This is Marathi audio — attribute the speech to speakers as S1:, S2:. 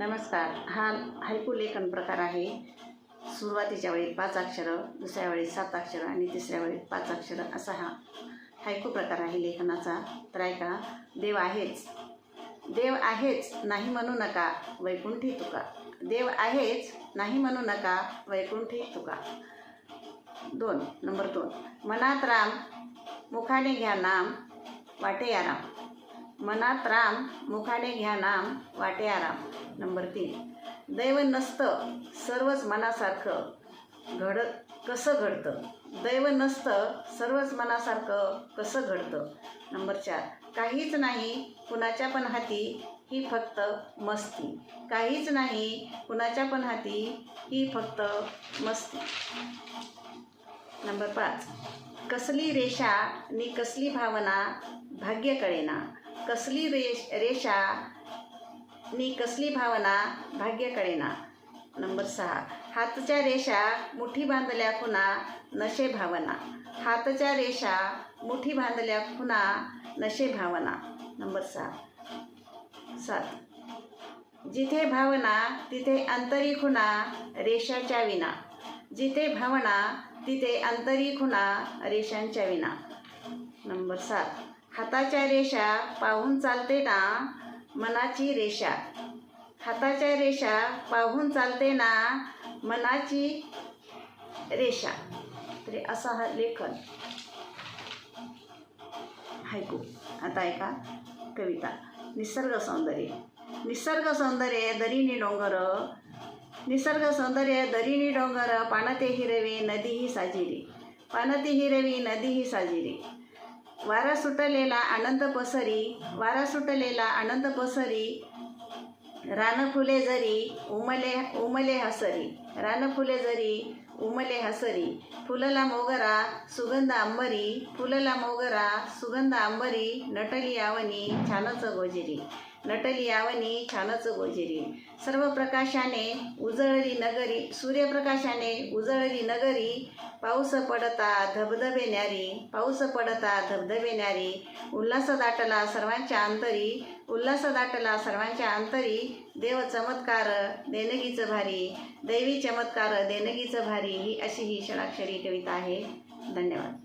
S1: नमस्कार. हा हायकू लेखन प्रकार आहे. सुरुवातीच्या वेळी 5 अक्षरं, दुसऱ्या वेळी 7 अक्षरं आणि तिसऱ्या वेळी 5 अक्षरं असा हा हायकू प्रकार आहे लेखनाचा. तर ऐका. देव आहेच, देव आहेच नाही म्हणू नका वैकुंठी तुका. देव आहेच नाही म्हणू नका वैकुंठी तुका. नंबर 2. मनात राम मुखाने घ्या नाम वाटे आराम. मनात राम मुखाने घ्या नाम वाटे आराम. नंबर 3. दैव नसतं सर्वच मनासारखं कसं घडतं. दैव नसतं सर्वच मनासारखं कसं घडतं. नंबर 4. काहीच नाही कुणाच्या पण हाती ही फक्त मस्ती. काहीच नाही कुणाच्या पण हाती ही फक्त मस्ती. नंबर 5. कसली रेषा नि कसली भावना भाग्य कळेना. कसली रेषा नि कसली भावना भाग्य कळेना. नंबर 6. हातच्या रेषा मुठी बांधल्या खुना नशे भावना. हातच्या रेषा मुठी बांधल्या खुना नशे भावना. नंबर 7. जिथे भावना तिथे अंतरी खुना रेषाच्या विना. जिथे भावना तिथे अंतरी खुना रेषांच्या विना. नंबर 7. हाताच्या रेषा पाहून चालते ना मनाची रेषा. हाताच्या रेषा पाहून चालते ना मनाची रेषा. तरी असा हा लेखन हायकू. आता ऐका कविता. निसर्ग सौंदर्य. निसर्ग सौंदर्य दरीनी डोंगर. निसर्ग सौंदर्य दरीनी डोंगर. पाणते हिरवी नदीही साजिरी. पाणते हिरवी नदीही साजिरी. वारा सुटलेला आनंद पसरी. वारा सुटलेला आनंद पसरी. रान फुले जरी उमले हसरी. रान फुले जरी उमले हसरी. फुलला मोगरा सुगंध अंबरी. फुलला मोगरा सुगंध अंबरी. नटली आवनी छानच गोजिरी. नटली आवनी छानच गोजिरी. सर्व प्रकाशाने उजळली नगरी. सूर्यप्रकाशाने उजळली नगरी. पाऊस पडता धबधबे न्यारी. पाऊस पडता धबधबे न्यारी. उल्हास दाटला सर्वांच्या अंतरी. उल्हास दाटला सर्वांच्या अंतरी. देव चमत्कार देणगीचं भारी. दैवी चमत्कार देणगीचं भारी. ही अशी ही षडाक्षरी कविता आहे. धन्यवाद.